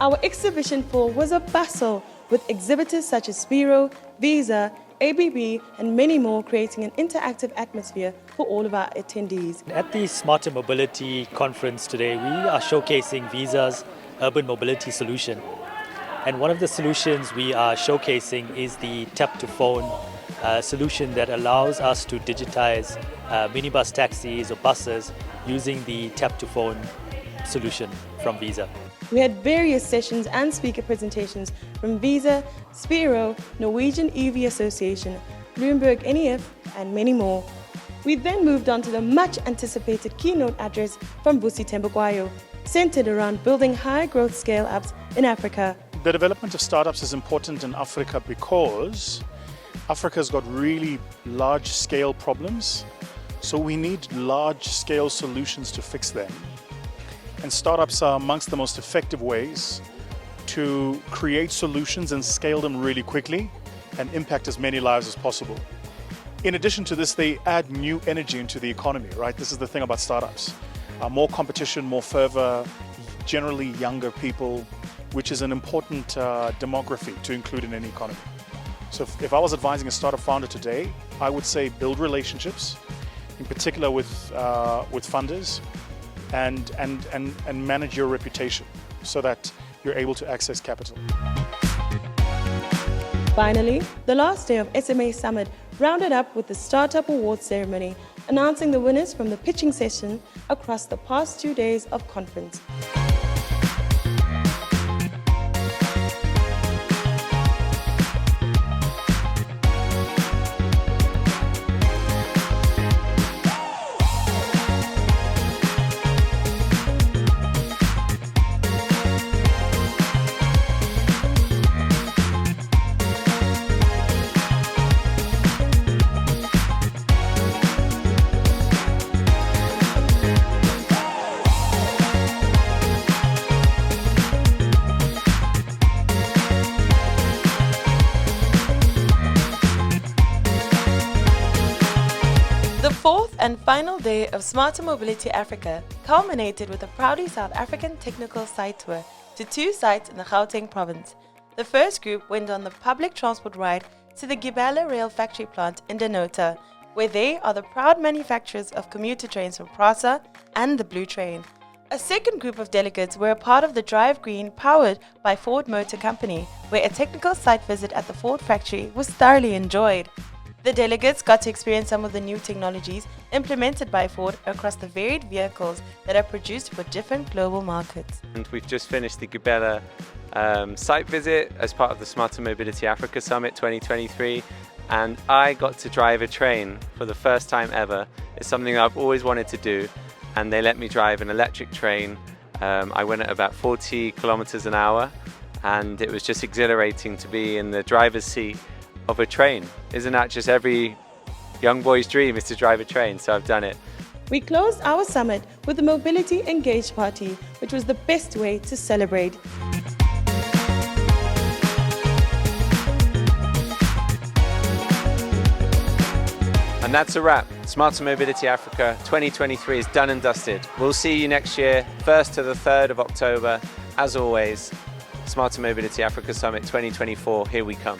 Our exhibition floor was a bustle with exhibitors such as Spiro, Visa, ABB and many more, creating an interactive atmosphere for all of our attendees. At the Smarter Mobility Conference today, we are showcasing Visa's urban mobility solution. And one of the solutions we are showcasing is the tap-to-phone solution that allows us to digitize minibus taxis or buses using the tap-to-phone solution from Visa. We had various sessions and speaker presentations from Visa, Spiro, Norwegian EV Association, Bloomberg NEF, and many more. We then moved on to the much anticipated keynote address from 𝗪𝗎𝗂𝗧𝗧𝗏, centered around building high growth scale-ups in Africa. The development of startups is important in Africa because Africa's got really large scale problems, so we need large scale solutions to fix them. And startups are amongst the most effective ways to create solutions and scale them really quickly and impact as many lives as possible. In addition to this, they add new energy into the economy, right? This is the thing about startups. More competition, more fervor, generally younger people, which is an important demography to include in any economy. So if I was advising a startup founder today, I would say build relationships, in particular with funders, and manage your reputation so that you're able to access capital. Finally, the last day of SMA Summit rounded up with the Startup Awards ceremony, announcing the winners from the pitching session across the past 2 days of conference. The fourth and final day of Smarter Mobility Africa culminated with a proudly South African technical site tour to 2 sites in the Gauteng province. The first group went on the public transport ride to the Gibela rail factory plant in Denota, where they are the proud manufacturers of commuter trains from PRASA and the Blue Train. A second group of delegates were a part of the Drive Green powered by Ford Motor Company, where a technical site visit at the Ford factory was thoroughly enjoyed. The delegates got to experience some of the new technologies implemented by Ford across the varied vehicles that are produced for different global markets. And we've just finished the Gibela site visit as part of the Smarter Mobility Africa Summit 2023, and I got to drive a train for the first time ever. It's something I've always wanted to do, and they let me drive an electric train. I went at about 40 kilometers an hour, and it was just exhilarating to be in the driver's seat of a train. Isn't that just every young boy's dream, is to drive a train? So I've done it. We closed our summit with the Mobility Engaged Party, which was the best way to celebrate. And that's a wrap. Smarter Mobility Africa 2023 is done and dusted. We'll see you next year, 1st to the 3rd of October. As always, Smarter Mobility Africa Summit 2024, here we come.